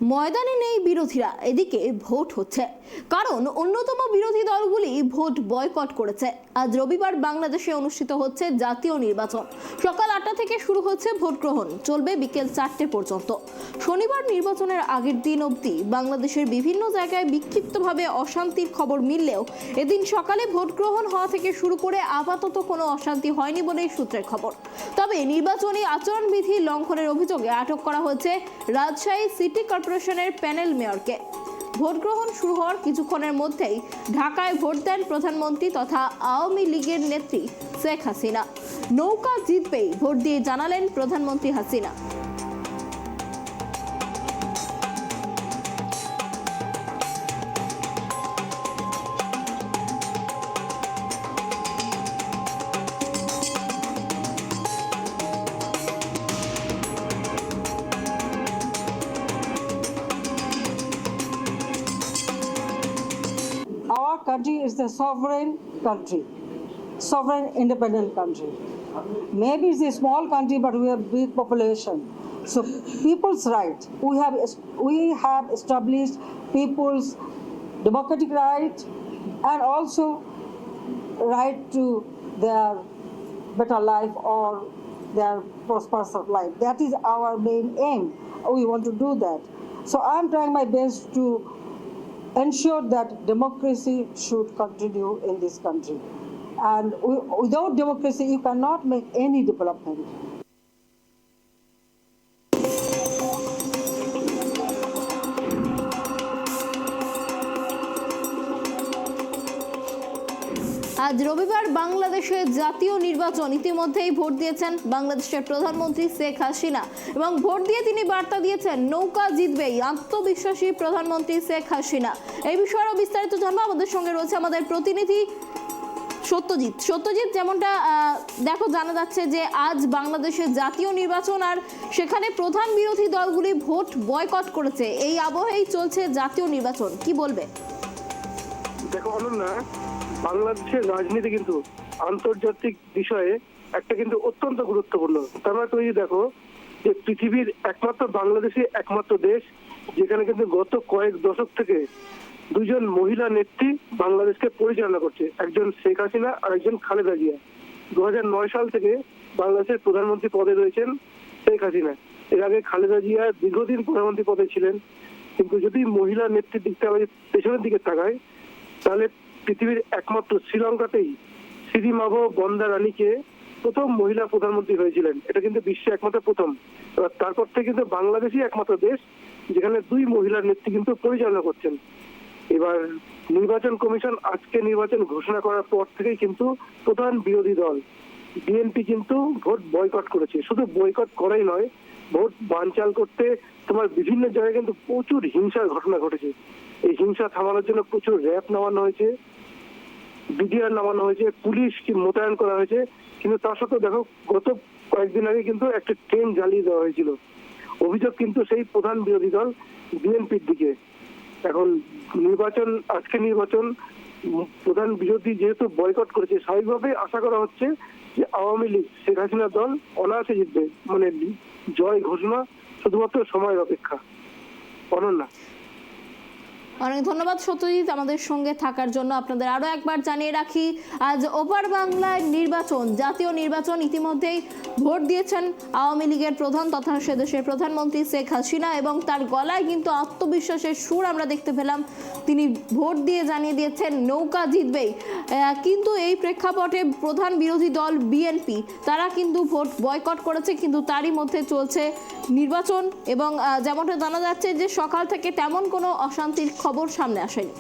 ময়দানে নেই বিরোধীরা, এদিকে ভোট হচ্ছে। কারণ অন্যতম বিরোধী দলগুলি ভোট বয়কট করেছে। আজ রবিবার বাংলাদেশে অনুষ্ঠিত হচ্ছে জাতীয় নির্বাচন। সকাল 8টা থেকে শুরু হচ্ছে ভোট গ্রহণ, চলবে বিকেল 4টে পর্যন্ত। শনিবার নির্বাচনের আগের দিন অবধি বাংলাদেশের বিভিন্ন জায়গায় বিক্ষিপ্তভাবে অশান্তির খবর মিললেও এদিন সকালে ভোট গ্রহণ হওয়া থেকে শুরু করে আপাতত কোনো অশান্তি হয়নি বলেই সূত্রের খবর। তবে নির্বাচনী আচরণবিধি লঙ্ঘনের অভিযোগে আটক করা হয়েছে রাজশাহী সিটি কর্পোরেশনের প্যানেল মেয়রকে। ভোট গ্রহণ শুরু হওয়ার কিছুক্ষণের মধ্যেই ঢাকায় ভোট দেন প্রধানমন্ত্রী তথা আওয়ামী লীগের নেত্রী শেখ হাসিনা। নৌকা জিতবেই ভোট দিয়ে জানালেন প্রধানমন্ত্রী Hasina. Our country is the sovereign country, sovereign independent country. Maybe it's a small country, but we have big population. So people's right, we have established people's democratic right and also right to their better life or their prosperous life. That is our main aim. We want to do that. So I'm trying my best to ensure that democracy should continue in this country. And without democracy, you cannot make any development. আজ রবিবার বাংলাদেশের জাতীয় নির্বাচন। ইতিমধ্যেই vote দিয়েছেন বাংলাদেশের প্রধানমন্ত্রী শেখ হাসিনা এবং ভোট দিয়ে তিনি বার্তা দিয়েছেন নৌকা জিতবেই। আত্মবিশ্বাসী প্রধানমন্ত্রী শেখ হাসিনা। এই বিষয়ে বিস্তারিত জানবো, আমাদের সঙ্গে রয়েছে আমাদের প্রতিনিধি সত্যজিৎ। যেমনটা দেখো, জানা যাচ্ছে যে আজ বাংলাদেশের জাতীয় নির্বাচন আর সেখানে প্রধান বিরোধী দলগুলি ভোট বয়কট করেছে। এই আবহেই চলছে জাতীয় নির্বাচন, কি বলবে? দেখো অনন্যা, বাংলাদেশের রাজনীতি কিন্তু আন্তর্জাতিক বিষয়ে একটা কিন্তু অত্যন্ত গুরুত্বপূর্ণ। তোমরা তুমি দেখো যে পৃথিবীর একমাত্র বাংলাদেশই একমাত্র দেশ যেখানে কিন্তু গত কয়েক দশক থেকে দুজন মহিলা নেত্রী বাংলাদেশকে পরিচালনা করছে, একজন শেখ হাসিনা আর একজন খালেদা জিয়া। 2009 সাল থেকে বাংলাদেশের প্রধানমন্ত্রী পদে রয়েছেন শেখ হাসিনা। এর আগে খালেদা জিয়া দীর্ঘদিন প্রধানমন্ত্রী পদে ছিলেন। কিন্তু যদি মহিলা নেত্রীর দিকটা পেছনের দিকে তাকায়, তাহলে পৃথিবীর একমাত্র শ্রীলঙ্কাতেই সিরিমাভো বন্দারানীকে প্রথম মহিলা প্রধানমন্ত্রী হয়েছিলেন। এটা কিন্তু বিশ্বে একমাত্র প্রথম। এবার তারপর থেকে কিন্তু বাংলাদেশই একমাত্র দেশ যেখানে দুই মহিলা নেত্রী কিন্তু পরিচালনা করছেন। এবার নির্বাচন কমিশন আজকে নির্বাচন ঘোষণা করার পর থেকেই কিন্তু প্রধান বিরোধী দল বিএনপি কিন্তু ভোট বয়কট করেছে। শুধু বয়কট করাই নয়, ভোট বানচাল করতে তোমার বিভিন্ন জায়গায় কিন্তু প্রচুর হিংসার ঘটনা ঘটেছে। এই হিংসা থামানোর জন্য প্রচুর র্যাব নামানো হয়েছে, বিডিআর নামানো হয়েছে, পুলিশ মোতায়েন করা হয়েছে। কিন্তু তার সত্ত্বেও দেখো, গত কয়েকদিন আগে কিন্তু একটা ট্রেন জ্বালিয়ে দেওয়া হয়েছিল। অভিযোগ কিন্তু সেই প্রধান বিরোধী দল বিএনপির দিকে। এখন আজকে নির্বাচন প্রধান বিরোধী যেহেতু বয়কট করেছে, স্বাভাবিকভাবে আশা করা হচ্ছে যে আওয়ামী লীগ শেখ হাসিনার দল অনায়াসে জিতবে। মানে জয় ঘোষণা শুধুমাত্র সময়ের অপেক্ষা। অনন্যা, অনেক ধন্যবাদ সত্যজিৎ আমাদের সঙ্গে থাকার জন্য। আপনাদের আরো একবার জানিয়ে রাখি, আজ ওপার বাংলায় নির্বাচন, জাতীয় নির্বাচন। ইতিমধ্যেই ভোট দিয়েছেন আওয়ামী লীগের প্রধান তথা সেদেশের প্রধানমন্ত্রী শেখ হাসিনা এবং তার গলায় কিন্তু আত্মবিশ্বাসের সুর আমরা দেখতে পেলাম। তিনি ভোট দিয়ে জানিয়ে দিয়েছেন নৌকা জিতবেই। কিন্তু এই প্রেক্ষাপটে প্রধান বিরোধী দল বিএনপি তারা কিন্তু ভোট বয়কট করেছে, কিন্তু তারই মধ্যে চলছে নির্বাচন এবং যেমনটা জানা যাচ্ছে যে সকাল থেকে তেমন কোনো অশান্তির খবর সামনে আসেনি।